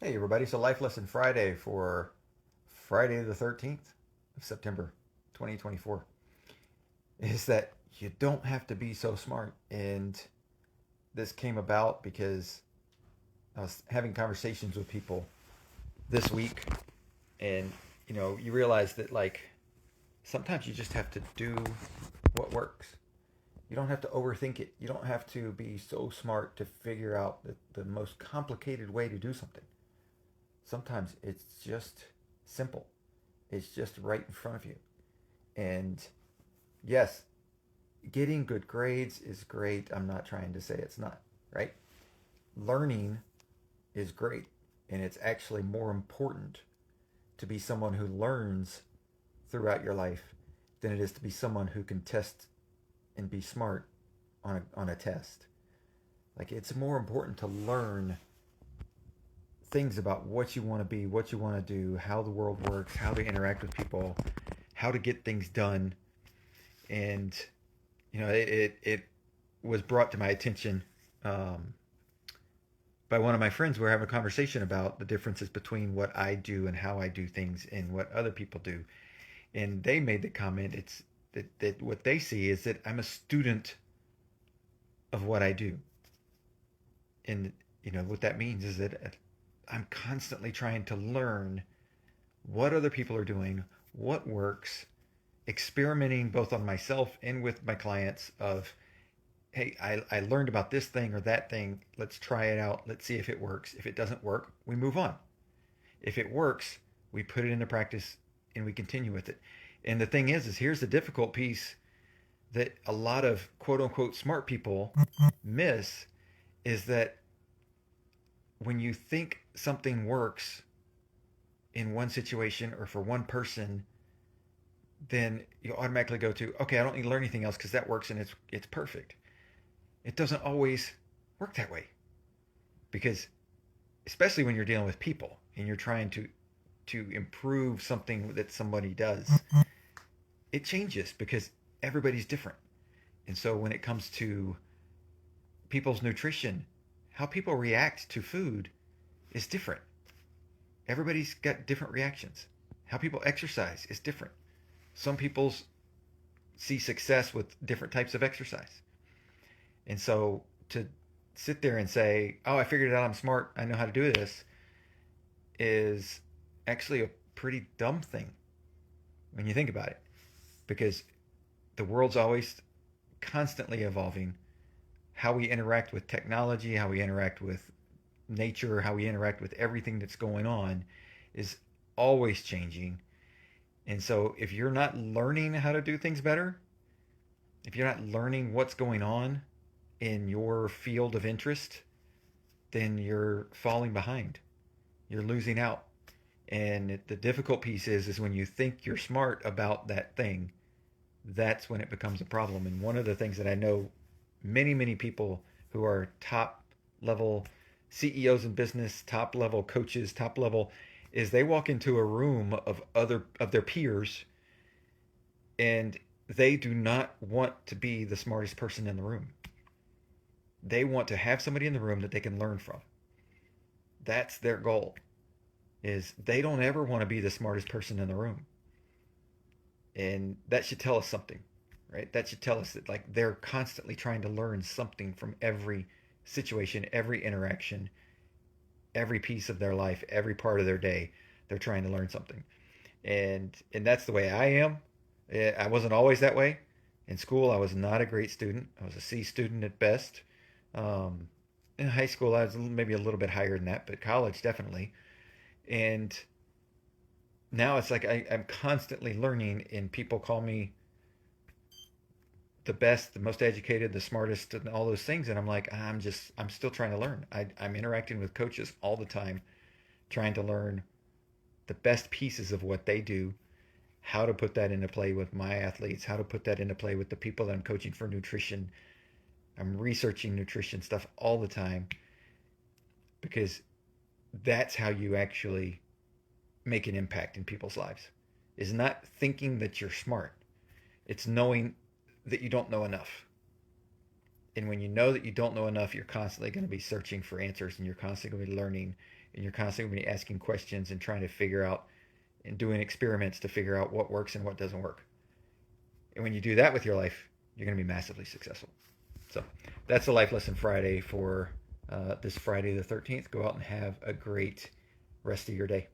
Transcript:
Hey everybody, so Life Lesson Friday for Friday the 13th of September 2024 is that you don't have to be so smart. And this came about because I was having conversations with people this week, and you realize that, like, sometimes you just have to do what works. You don't have to overthink it. You don't have to be so smart to figure out the most complicated way to do something. Sometimes it's just simple. It's just right in front of you. And yes, getting good grades is great. I'm not trying to say it's not, right? Learning is great. And it's actually more important to be someone who learns throughout your life than it is to be someone who can test and be smart on a test. Like, it's more important to learn things about what you want to be, what you want to do, how the world works, how to interact with people, how to get things done. And it was brought to my attention um, by one of my friends. We were having a conversation about the differences between what I do and how I do things and what other people do. And they made the comment, it's that what they see is that I'm a student of what I do. And what that means is that I'm constantly trying to learn what other people are doing, what works, experimenting both on myself and with my clients of, hey, I learned about this thing or that thing. Let's try it out. Let's see if it works. If it doesn't work, we move on. If it works, we put it into practice and we continue with it. And the thing is here's the difficult piece that a lot of quote unquote smart people miss is that when you think something works in one situation or for one person, then you automatically go to, okay, I don't need to learn anything else because that works and it's perfect. It doesn't always work that way, because especially when you're dealing with people and you're trying to improve something that somebody does, it changes because everybody's different. And so when it comes to people's nutrition, how people react to food is different. Everybody's got different reactions. How people exercise is different. Some people see success with different types of exercise. And so to sit there and say, oh, I figured it out, I'm smart, I know how to do this, is actually a pretty dumb thing when you think about it, because the world's always constantly evolving. How we interact with technology, how we interact with nature, how we interact with everything that's going on is always changing. And so if you're not learning how to do things better, if you're not learning what's going on in your field of interest, then you're falling behind. You're losing out. And the difficult piece is when you think you're smart about that thing, that's when it becomes a problem. And one of the things that I know many people who are top level CEOs in business, top level coaches, top level, is they walk into a room of their peers, and they do not want to be the smartest person in the room. They want to have somebody in the room that they can learn from. That's their goal. Is they don't ever want to be the smartest person in the room. And that should tell us something, right? That should tell us that, like, they're constantly trying to learn something from every situation, every interaction, every piece of their life, every part of their day. They're trying to learn something. And that's the way I am. I wasn't always that way. In school, I was not a great student. I was a C student at best. Um, in high school, I was maybe a little bit higher than that, but college definitely. And now it's like I'm constantly learning, and people call me the best, the most educated, the smartest, and all those things. And I'm like, I'm still trying to learn. I'm interacting with coaches all the time, trying to learn the best pieces of what they do, how to put that into play with my athletes, how to put that into play with the people that I'm coaching for nutrition. I'm researching nutrition stuff all the time, because that's how you actually make an impact in people's lives. Is not thinking that you're smart. It's knowing that you don't know enough. And when you know that you don't know enough, you're constantly going to be searching for answers, and you're constantly going to be learning, and you're constantly going to be asking questions and trying to figure out and doing experiments to figure out what works and what doesn't work. And when you do that with your life, you're going to be massively successful. So that's the Life Lesson Friday for this Friday the 13th. Go out and have a great rest of your day.